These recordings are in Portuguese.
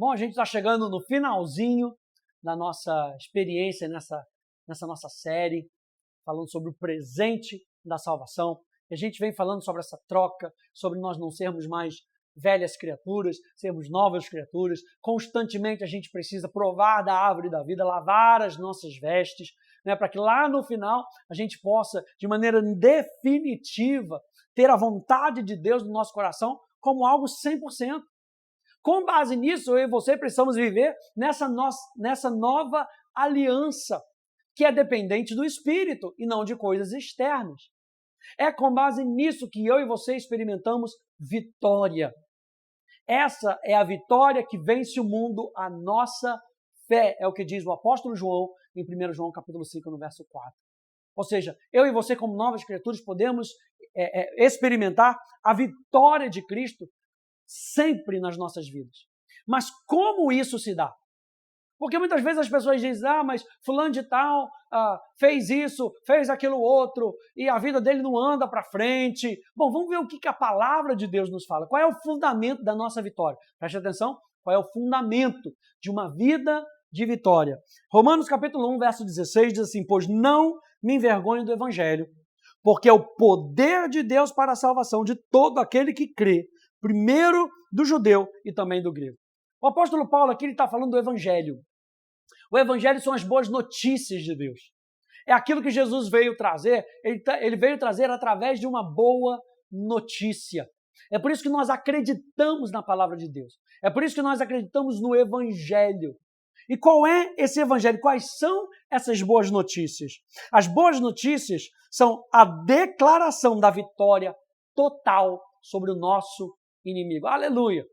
Bom, a gente está chegando no finalzinho da nossa experiência nessa nossa série, falando sobre o presente da salvação. E a gente vem falando sobre essa troca, sobre nós não sermos mais velhas criaturas, sermos novas criaturas. Constantemente a gente precisa provar da árvore da vida, lavar as nossas vestes, né, para que lá no final a gente possa, de maneira definitiva, ter a vontade de Deus no nosso coração como algo 100%. Com base nisso, eu e você precisamos viver nessa nova aliança, que é dependente do Espírito e não de coisas externas. É com base nisso que eu e você experimentamos vitória. Essa é a vitória que vence o mundo, a nossa fé. É o que diz o apóstolo João em 1 João capítulo 5, no verso 4. Ou seja, eu e você como novas criaturas podemos experimentar a vitória de Cristo sempre nas nossas vidas. Mas como isso se dá? Porque muitas vezes as pessoas dizem, mas fulano de tal fez isso, fez aquilo outro, e a vida dele não anda para frente. Bom, vamos ver o que a palavra de Deus nos fala. Qual é o fundamento da nossa vitória? Preste atenção, qual é o fundamento de uma vida de vitória? Romanos capítulo 1, verso 16 diz assim, pois não me envergonho do evangelho, porque é o poder de Deus para a salvação de todo aquele que crê, primeiro do judeu e também do grego. O apóstolo Paulo aqui está falando do evangelho. O evangelho são as boas notícias de Deus. É aquilo que Jesus veio trazer, ele veio trazer através de uma boa notícia. É por isso que nós acreditamos na palavra de Deus. É por isso que nós acreditamos no evangelho. E qual é esse evangelho? Quais são essas boas notícias? As boas notícias são a declaração da vitória total sobre o nosso inimigo. Aleluia!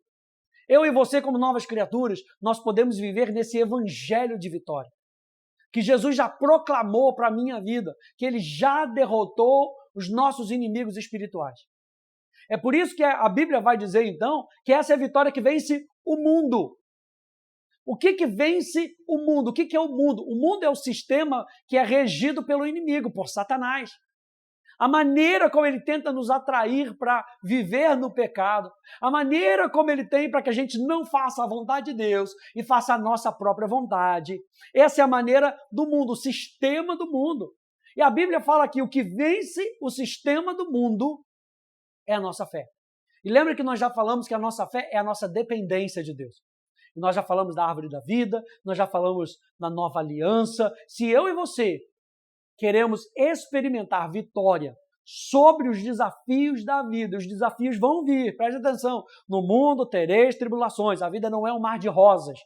Eu e você, como novas criaturas, nós podemos viver nesse evangelho de vitória, que Jesus já proclamou para a minha vida, que Ele já derrotou os nossos inimigos espirituais. É por isso que a Bíblia vai dizer, então, que essa é a vitória que vence o mundo. O que vence o mundo? O que é o mundo? O mundo é o sistema que é regido pelo inimigo, por Satanás. A maneira como ele tenta nos atrair para viver no pecado, a maneira como ele tem para que a gente não faça a vontade de Deus e faça a nossa própria vontade. Essa é a maneira do mundo, o sistema do mundo. E a Bíblia fala que o que vence o sistema do mundo é a nossa fé. E lembra que nós já falamos que a nossa fé é a nossa dependência de Deus. E nós já falamos da árvore da vida, nós já falamos da nova aliança. Se eu e você queremos experimentar vitória sobre os desafios da vida, os desafios vão vir, preste atenção, no mundo tereis tribulações, a vida não é um mar de rosas.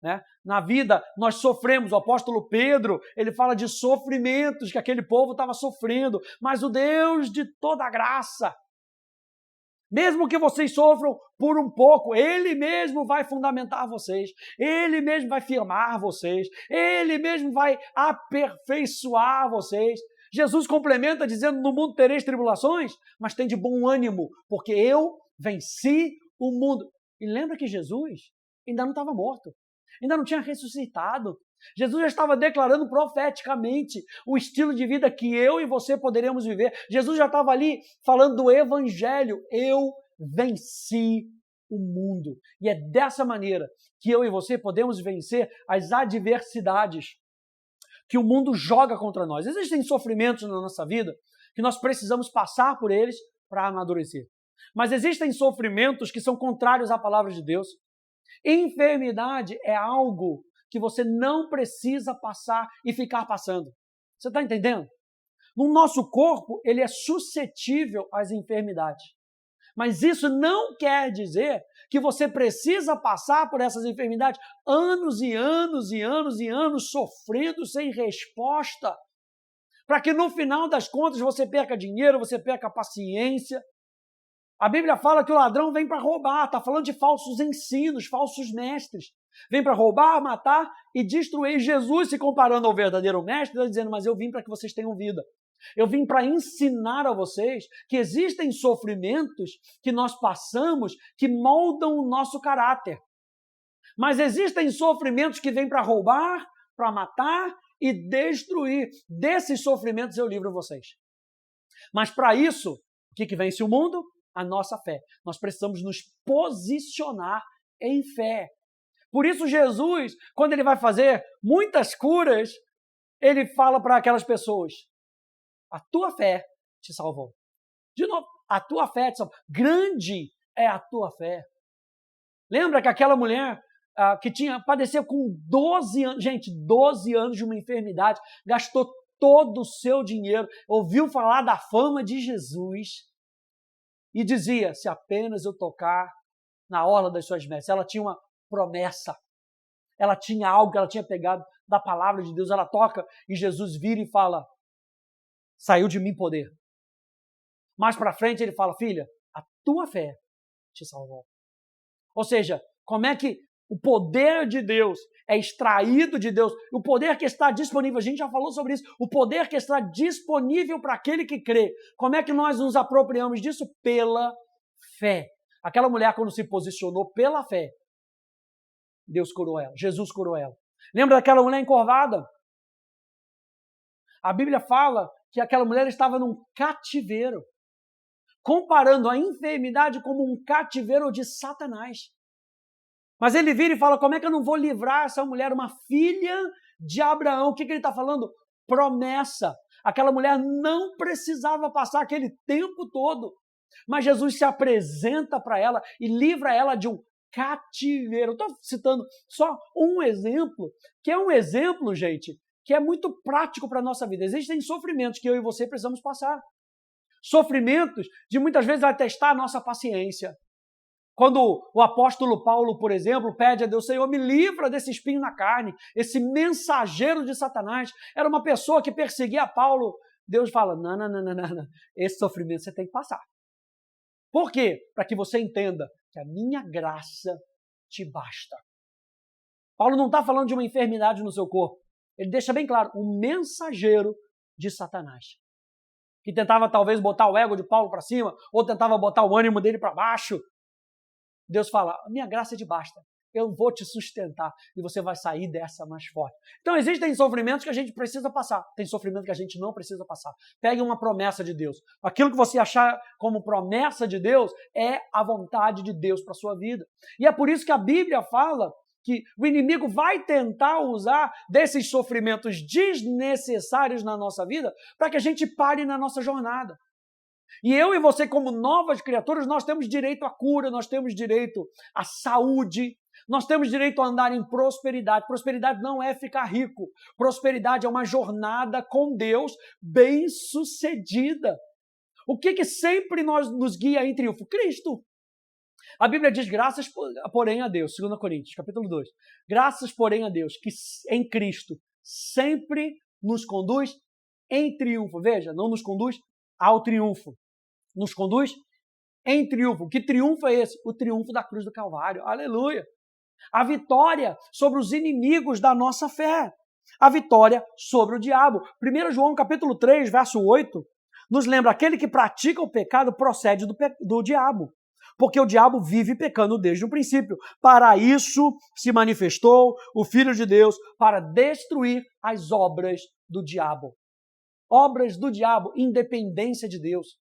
Né? Na vida nós sofremos, o apóstolo Pedro, ele fala de sofrimentos que aquele povo estava sofrendo, mas o Deus de toda graça, mesmo que vocês sofram por um pouco, Ele mesmo vai fundamentar vocês, Ele mesmo vai firmar vocês, Ele mesmo vai aperfeiçoar vocês. Jesus complementa dizendo, no mundo tereis tribulações, mas tem de bom ânimo, porque eu venci o mundo. E lembra que Jesus ainda não estava morto, ainda não tinha ressuscitado. Jesus já estava declarando profeticamente o estilo de vida que eu e você poderíamos viver. Jesus já estava ali falando do evangelho. Eu venci o mundo. E é dessa maneira que eu e você podemos vencer as adversidades que o mundo joga contra nós. Existem sofrimentos na nossa vida que nós precisamos passar por eles para amadurecer. Mas existem sofrimentos que são contrários à palavra de Deus. Enfermidade é algo que você não precisa passar e ficar passando. Você está entendendo? No nosso corpo, ele é suscetível às enfermidades. Mas isso não quer dizer que você precisa passar por essas enfermidades anos e anos e anos e anos sofrendo sem resposta, para que no final das contas você perca dinheiro, você perca paciência. A Bíblia fala que o ladrão vem para roubar, está falando de falsos ensinos, falsos mestres. Vem para roubar, matar e destruir. Jesus, se comparando ao verdadeiro mestre, está dizendo, mas eu vim para que vocês tenham vida. Eu vim para ensinar a vocês que existem sofrimentos que nós passamos que moldam o nosso caráter. Mas existem sofrimentos que vêm para roubar, para matar e destruir. Desses sofrimentos eu livro vocês. Mas para isso, o que vence o mundo? A nossa fé. Nós precisamos nos posicionar em fé. Por isso Jesus, quando ele vai fazer muitas curas, ele fala para aquelas pessoas, a tua fé te salvou. De novo, a tua fé te salvou. Grande é a tua fé. Lembra que aquela mulher que padeceu com 12 anos, gente, 12 anos de uma enfermidade, gastou todo o seu dinheiro, ouviu falar da fama de Jesus e dizia, se apenas eu tocar na orla das suas vestes. Ela tinha uma promessa, ela tinha algo que ela tinha pegado da palavra de Deus, ela toca e Jesus vira e fala, saiu de mim poder. Mais para frente ele fala, filha, a tua fé te salvou. Ou seja, como é que o poder de Deus é extraído de Deus, o poder que está disponível, a gente já falou sobre isso, o poder que está disponível para aquele que crê. Como é que nós nos apropriamos disso? Pela fé. Aquela mulher, quando se posicionou pela fé, Deus curou ela, Jesus curou ela. Lembra daquela mulher encurvada? A Bíblia fala que aquela mulher estava num cativeiro, comparando a enfermidade como um cativeiro de Satanás. Mas ele vira e fala, como é que eu não vou livrar essa mulher, uma filha de Abraão? O que ele está falando? Promessa. Aquela mulher não precisava passar aquele tempo todo, mas Jesus se apresenta para ela e livra ela de um cativeiro. Estou citando só um exemplo, que é um exemplo, gente, que é muito prático para a nossa vida. Existem sofrimentos que eu e você precisamos passar. Sofrimentos de muitas vezes vai testar a nossa paciência. Quando o apóstolo Paulo, por exemplo, pede a Deus, Senhor, me livra desse espinho na carne, esse mensageiro de Satanás, era uma pessoa que perseguia Paulo. Deus fala, não, esse sofrimento você tem que passar. Por quê? Para que você entenda que a minha graça te basta. Paulo não está falando de uma enfermidade no seu corpo. Ele deixa bem claro, um mensageiro de Satanás, que tentava talvez botar o ego de Paulo para cima, ou tentava botar o ânimo dele para baixo. Deus fala, minha graça te basta, eu vou te sustentar e você vai sair dessa mais forte. Então existem sofrimentos que a gente precisa passar, tem sofrimento que a gente não precisa passar. Pegue uma promessa de Deus. Aquilo que você achar como promessa de Deus é a vontade de Deus para a sua vida. E é por isso que a Bíblia fala que o inimigo vai tentar usar desses sofrimentos desnecessários na nossa vida para que a gente pare na nossa jornada. E eu e você, como novas criaturas, nós temos direito à cura, nós temos direito à saúde, nós temos direito a andar em prosperidade. Prosperidade não é ficar rico. Prosperidade é uma jornada com Deus bem-sucedida. O que sempre nos guia em triunfo? Cristo. A Bíblia diz, graças, porém, a Deus, 2 Coríntios, capítulo 2. Graças, porém, a Deus, que em Cristo sempre nos conduz em triunfo. Veja, não nos conduz ao triunfo. Nos conduz em triunfo. Que triunfo é esse? O triunfo da cruz do Calvário. Aleluia! A vitória sobre os inimigos da nossa fé. A vitória sobre o diabo. 1 João capítulo 3, verso 8, nos lembra, aquele que pratica o pecado procede do diabo, porque o diabo vive pecando desde o princípio. Para isso se manifestou o Filho de Deus, para destruir as obras do diabo. Obras do diabo, independência de Deus.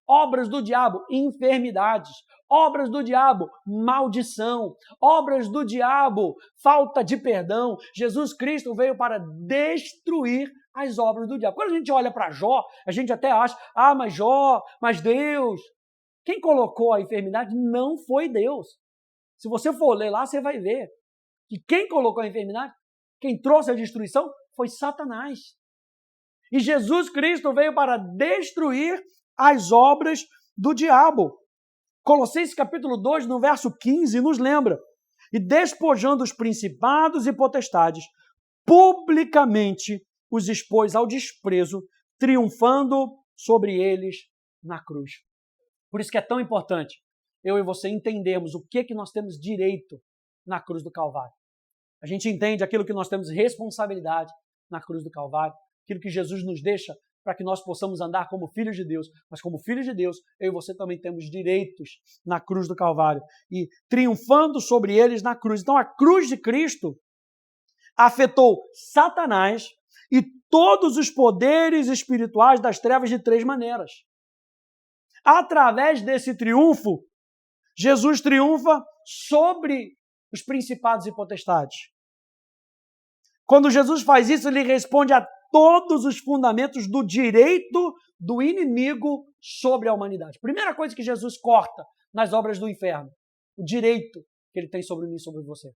Obras do diabo, enfermidades. Obras do diabo, maldição. Obras do diabo, falta de perdão. Jesus Cristo veio para destruir as obras do diabo. Quando a gente olha para Jó, a gente até acha, mas Jó, mas Deus. Quem colocou a enfermidade não foi Deus. Se você for ler lá, você vai ver que quem colocou a enfermidade, quem trouxe a destruição, foi Satanás. E Jesus Cristo veio para destruir as obras do diabo. Colossenses capítulo 2, no verso 15, nos lembra, e despojando os principados e potestades, publicamente os expôs ao desprezo, triunfando sobre eles na cruz. Por isso que é tão importante eu e você entendermos o que nós temos direito na cruz do Calvário. A gente entende aquilo que nós temos responsabilidade na cruz do Calvário, aquilo que Jesus nos deixa para que nós possamos andar como filhos de Deus. Mas como filhos de Deus, eu e você também temos direitos na cruz do Calvário. E triunfando sobre eles na cruz. Então a cruz de Cristo afetou Satanás e todos os poderes espirituais das trevas de 3 maneiras. Através desse triunfo, Jesus triunfa sobre os principados e potestades. Quando Jesus faz isso, ele responde a todos os fundamentos do direito do inimigo sobre a humanidade. Primeira coisa que Jesus corta nas obras do inferno, o direito que ele tem sobre mim e sobre você.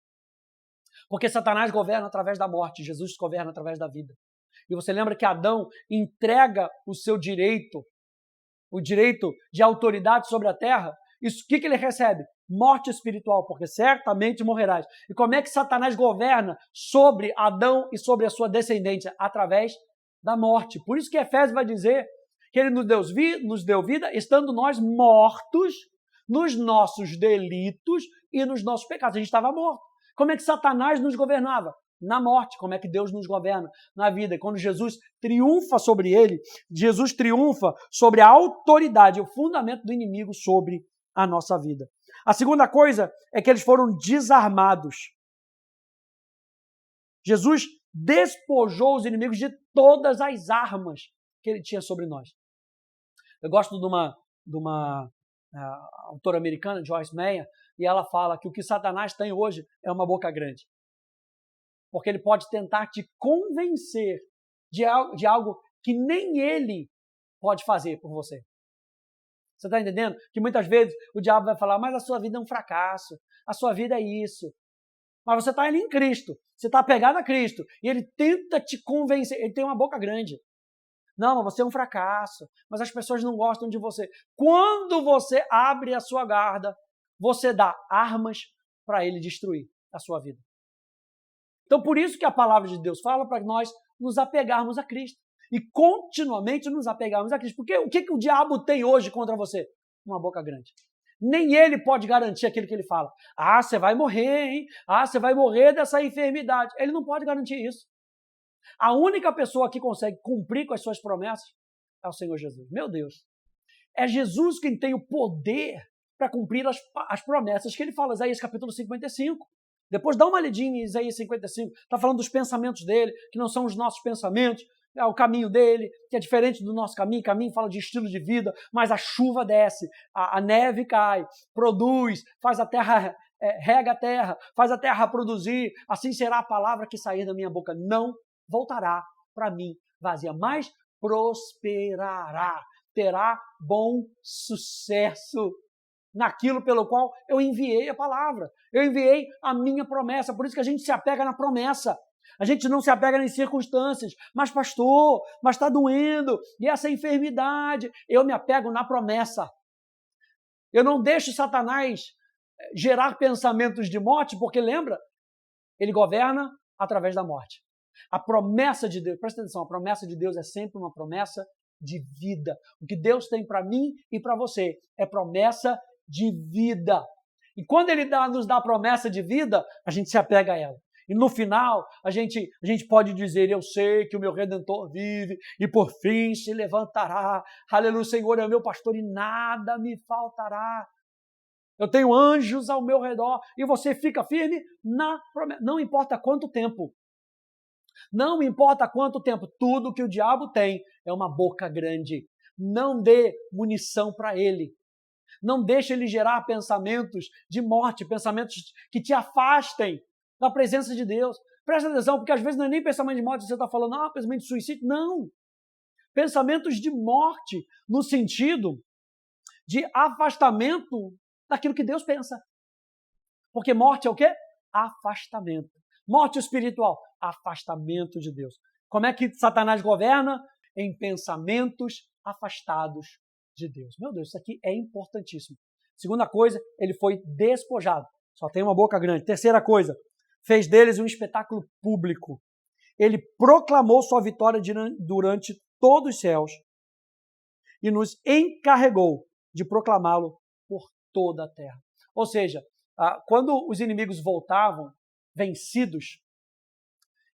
Porque Satanás governa através da morte, Jesus governa através da vida. E você lembra que Adão entrega o seu direito, o direito de autoridade sobre a terra? Isso, o que ele recebe? Morte espiritual, porque certamente morrerás. E como é que Satanás governa sobre Adão e sobre a sua descendência? Através da morte. Por isso que Efésios vai dizer que ele nos deu vida, estando nós mortos nos nossos delitos e nos nossos pecados. A gente estava morto. Como é que Satanás nos governava? Na morte. Como é que Deus nos governa? Na vida. E quando Jesus triunfa sobre ele, Jesus triunfa sobre a autoridade, o fundamento do inimigo sobre a nossa vida. A segunda coisa é que eles foram desarmados. Jesus despojou os inimigos de todas as armas que ele tinha sobre nós. Eu gosto de uma autora americana, Joyce Meyer, e ela fala que o que Satanás tem hoje é uma boca grande. Porque ele pode tentar te convencer de algo que nem ele pode fazer por você. Você está entendendo? Que muitas vezes o diabo vai falar, mas a sua vida é um fracasso, a sua vida é isso. Mas você está ali em Cristo, você está apegado a Cristo, e ele tenta te convencer, ele tem uma boca grande. Não, mas você é um fracasso, mas as pessoas não gostam de você. Quando você abre a sua guarda, você dá armas para ele destruir a sua vida. Então, por isso que a palavra de Deus fala para nós nos apegarmos a Cristo. E continuamente nos apegarmos a Cristo. Porque o que o diabo tem hoje contra você? Uma boca grande. Nem ele pode garantir aquilo que ele fala. Ah, você vai morrer, hein? Ah, você vai morrer dessa enfermidade. Ele não pode garantir isso. A única pessoa que consegue cumprir com as suas promessas é o Senhor Jesus. Meu Deus. É Jesus quem tem o poder para cumprir as promessas que ele fala. Isaías capítulo 55. Depois dá uma lidinha em Isaías 55. Está falando dos pensamentos dele, que não são os nossos pensamentos. É o caminho dele, que é diferente do nosso caminho. Caminho fala de estilo de vida, mas a chuva desce, a neve cai, produz, faz a terra, rega a terra, faz a terra produzir. Assim será a palavra que sair da minha boca. Não voltará para mim vazia, mas prosperará, terá bom sucesso naquilo pelo qual eu enviei a palavra. Eu enviei a minha promessa. Por isso que a gente se apega na promessa. A gente não se apega nas circunstâncias. Mas pastor, mas está doendo. E essa enfermidade? Eu me apego na promessa. Eu não deixo Satanás gerar pensamentos de morte, porque lembra? Ele governa através da morte. A promessa de Deus, presta atenção, a promessa de Deus é sempre uma promessa de vida. O que Deus tem para mim e para você é promessa de vida. E quando Ele nos dá a promessa de vida, a gente se apega a ela. E no final, a gente pode dizer, eu sei que o meu Redentor vive e por fim se levantará. Aleluia, o Senhor é o meu pastor e nada me faltará. Eu tenho anjos ao meu redor e você fica firme na promessa. Não importa quanto tempo. Não importa quanto tempo. Tudo que o diabo tem é uma boca grande. Não dê munição para ele. Não deixe ele gerar pensamentos de morte, pensamentos que te afastem da presença de Deus. Presta atenção, porque às vezes não é nem pensamento de morte, você está falando, pensamento de suicídio. Não. Pensamentos de morte no sentido de afastamento daquilo que Deus pensa. Porque morte é o quê? Afastamento. Morte espiritual, afastamento de Deus. Como é que Satanás governa? Em pensamentos afastados de Deus. Meu Deus, isso aqui é importantíssimo. Segunda coisa, ele foi despojado. Só tem uma boca grande. Terceira coisa, fez deles um espetáculo público. Ele proclamou sua vitória durante todos os céus e nos encarregou de proclamá-lo por toda a terra. Ou seja, quando os inimigos voltavam vencidos,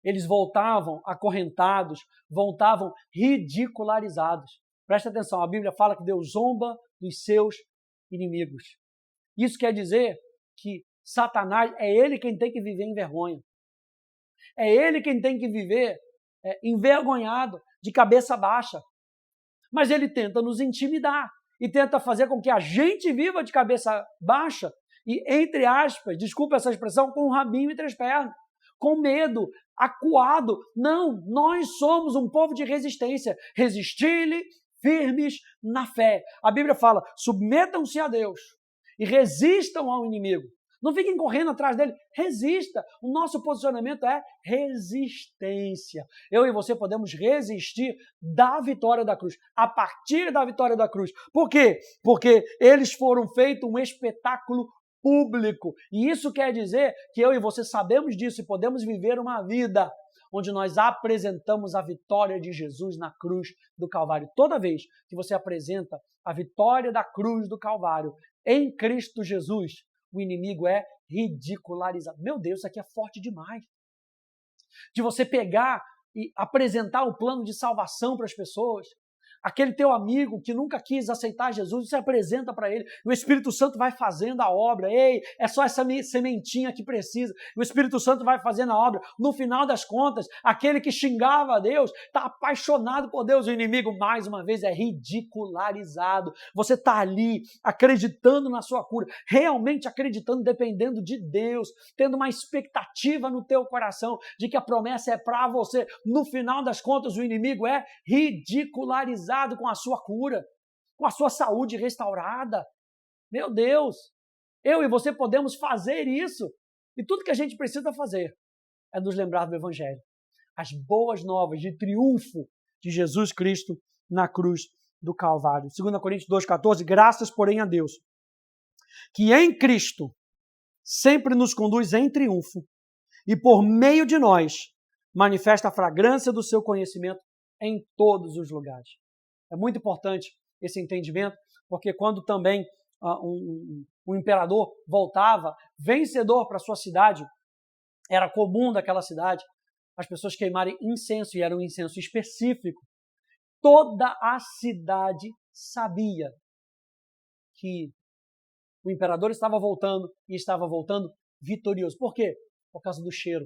eles voltavam acorrentados, voltavam ridicularizados. Presta atenção, a Bíblia fala que Deus zomba dos seus inimigos. Isso quer dizer que Satanás é ele quem tem que viver em vergonha. É ele quem tem que viver envergonhado, de cabeça baixa. Mas ele tenta nos intimidar e tenta fazer com que a gente viva de cabeça baixa e, entre aspas, desculpa essa expressão, com um rabinho e 3 pernas, com medo, acuado. Não, nós somos um povo de resistência. Resistir-lhe firmes na fé. A Bíblia fala, submetam-se a Deus e resistam ao inimigo. Não fiquem correndo atrás dele, resista. O nosso posicionamento é resistência. Eu e você podemos resistir da vitória da cruz, a partir da vitória da cruz. Por quê? Porque eles foram feitos um espetáculo público. E isso quer dizer que eu e você sabemos disso e podemos viver uma vida onde nós apresentamos a vitória de Jesus na cruz do Calvário. Toda vez que você apresenta a vitória da cruz do Calvário em Cristo Jesus, o inimigo é ridicularizado. Meu Deus, isso aqui é forte demais. De você pegar e apresentar o plano de salvação para as pessoas. Aquele teu amigo que nunca quis aceitar Jesus, você apresenta para ele. O Espírito Santo vai fazendo a obra. Ei, é só essa sementinha que precisa. O Espírito Santo vai fazendo a obra. No final das contas, aquele que xingava a Deus está apaixonado por Deus. O inimigo, mais uma vez, é ridicularizado. Você está ali acreditando na sua cura, realmente acreditando, dependendo de Deus, tendo uma expectativa no teu coração de que a promessa é para você. No final das contas, o inimigo é ridicularizado com a sua cura, com a sua saúde restaurada. Meu Deus, eu e você podemos fazer isso. E tudo que a gente precisa fazer é nos lembrar do Evangelho. As boas novas de triunfo de Jesus Cristo na cruz do Calvário. 2 Coríntios 2,14, graças, porém, a Deus, que em Cristo sempre nos conduz em triunfo e por meio de nós manifesta a fragrância do seu conhecimento em todos os lugares. É muito importante esse entendimento, porque quando também um imperador voltava vencedor para sua cidade, era comum daquela cidade as pessoas queimarem incenso, e era um incenso específico. Toda a cidade sabia que o imperador estava voltando e estava voltando vitorioso. Por quê? Por causa do cheiro.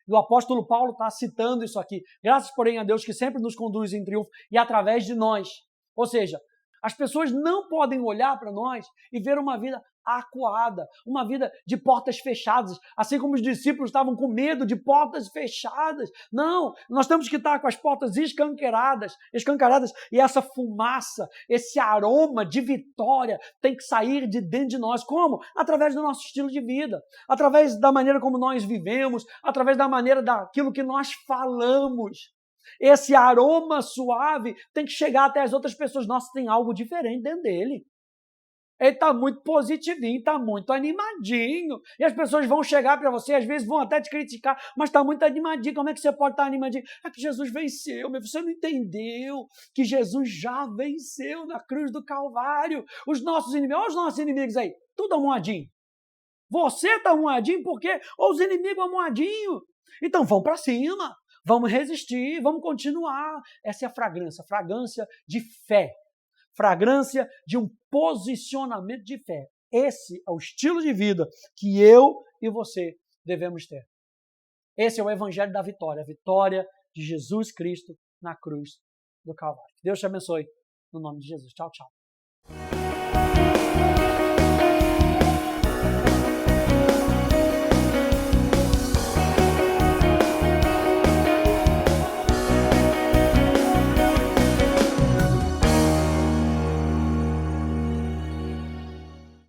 E o apóstolo Paulo está citando isso aqui. Graças, porém, a Deus que sempre nos conduz em triunfo e através de nós. Ou seja, as pessoas não podem olhar para nós e ver uma vida acuada, uma vida de portas fechadas, assim como os discípulos estavam com medo de portas fechadas. Não, nós temos que estar com as portas escancaradas, e essa fumaça, esse aroma de vitória tem que sair de dentro de nós. Como? Através do nosso estilo de vida, através da maneira como nós vivemos, através da maneira daquilo que nós falamos. Esse aroma suave tem que chegar até as outras pessoas. Nossa, tem algo diferente dentro dele. Ele está muito positivinho, está muito animadinho. E as pessoas vão chegar para você, às vezes vão até te criticar, mas está muito animadinho. Como é que você pode estar animadinho? É que Jesus venceu, meu. Você não entendeu que Jesus já venceu na cruz do Calvário. Os nossos inimigos, olha os nossos inimigos aí, tudo amoadinho. Você está amoadinho porque os inimigos amoadinho. Então vão para cima, vamos resistir, vamos continuar. Essa é a fragrância de fé. Fragrância de um posicionamento de fé. Esse é o estilo de vida que eu e você devemos ter. Esse é o Evangelho da vitória, a vitória de Jesus Cristo na cruz do Calvário. Deus te abençoe, no nome de Jesus. Tchau, tchau.